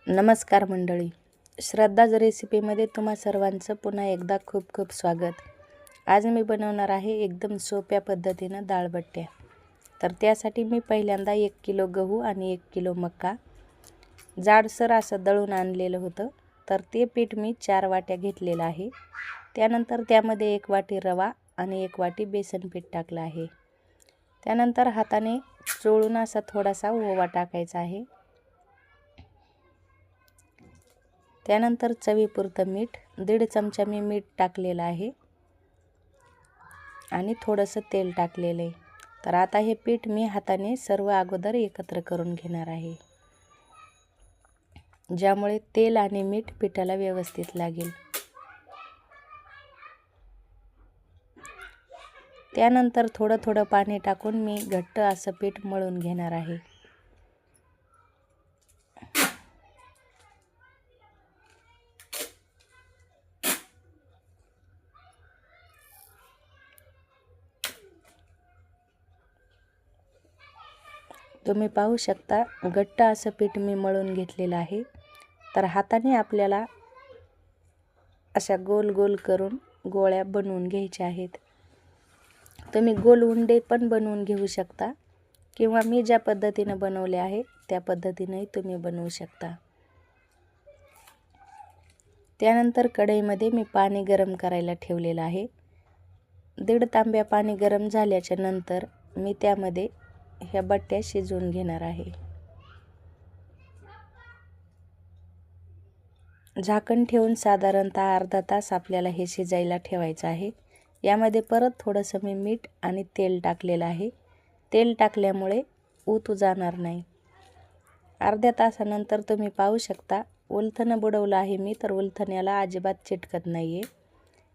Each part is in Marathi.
नमस्कार मंडळी, श्रद्धाज रेसिपीमध्ये तुम्हा सर्वांचं पुन्हा एकदा खूप खूप स्वागत। आज मी बनवणार आहे एकदम सोप्या पद्धतीनं डाळबट्ट्या। तर त्यासाठी मी पहिल्यांदा 1 किलो गहू आणि 1 किलो मका जाडसर असं दळून आणलेलं होतं। तर ते पीठ मी 4 वाट्या घेतलेलं आहे। त्यानंतर त्यामध्ये 1 वाटी रवा आणि 1 वाटी बेसन पीठ टाकलं आहे। त्यानंतर हाताने चोळून असा थोडासा ओवा टाकायचा आहे। त्यानंतर चवीपुरतं मीठ, 1.5 चमचा मी मीठ टाकलेलं आहे आणि थोडंसं तेल टाकलेलं आहे। तर आता हे पीठ मी हाताने सर्व अगोदर एकत्र करून घेणार आहे, ज्यामुळे तेल आणि मीठ पिठाला व्यवस्थित लागेल। त्यानंतर थोडं थोडं पाणी टाकून मी घट्ट असं पीठ मळून घेणार आहे। तुम्ही पाहू शकता घट्ट असं पीठ मी मळून घेतलेलं आहे। तर हाताने आपल्याला अशा गोल गोल करून गोळ्या बनवून घ्यायच्या आहेत। तुम्ही गोल उंडे पण बनवून घेऊ शकता किंवा मी ज्या पद्धतीने बनवले आहे त्या पद्धतीनेही तुम्ही बनवू शकता। त्यानंतर कढईमध्ये मी पाणी गरम करायला ठेवलेलं आहे। 1.5 तांब्या पाणी गरम झाल्याच्या नंतर मी त्यामध्ये ह्या बट्ट्या शिजवून घेणार आहे। झाकण ठेवून साधारणतः अर्धा तास आपल्याला हे शिजायला ठेवायचं आहे। यामध्ये परत थोडंसं मी मीठ आणि तेल टाकलेलं आहे। तेल टाकल्यामुळे ऊत जाणार नाही। अर्ध्या तासानंतर तुम्ही पाहू शकता उलथणं बुडवलं आहे मी, तर उलथण्याला अजिबात चिटकत नाही आहे।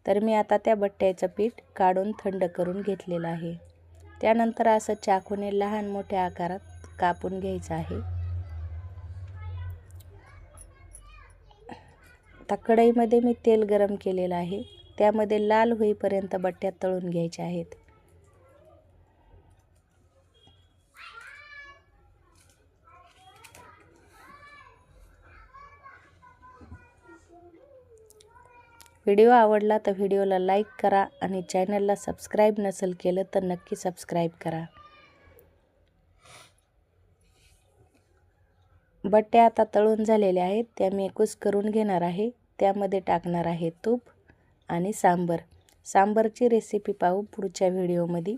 तर मी आता त्या बट्ट्याचं पीठ काढून थंड करून घेतलेलं आहे। त्यानंतर असं चाकूने लहान मोठ्या आकारात कापून घ्यायचं आहे। आता कढईमध्ये मी तेल गरम केलेलं आहे, त्यामध्ये लाल होईपर्यंत बट्ट्या तळून घ्यायच्या आहेत। व्हिडिओ आवडला तर व्हिडिओला लाईक करा आणि चॅनलला सबस्क्राईब नसेल केलं तर नक्की सबस्क्राईब करा। बट्ट्या आता तळून झालेल्या आहेत, त्या मी कुस्करून घेणार आहे। त्यामध्ये टाकणार आहे तूप आणि सांबर। सांबरची रेसिपी पाहू पुढच्या व्हिडिओमध्ये।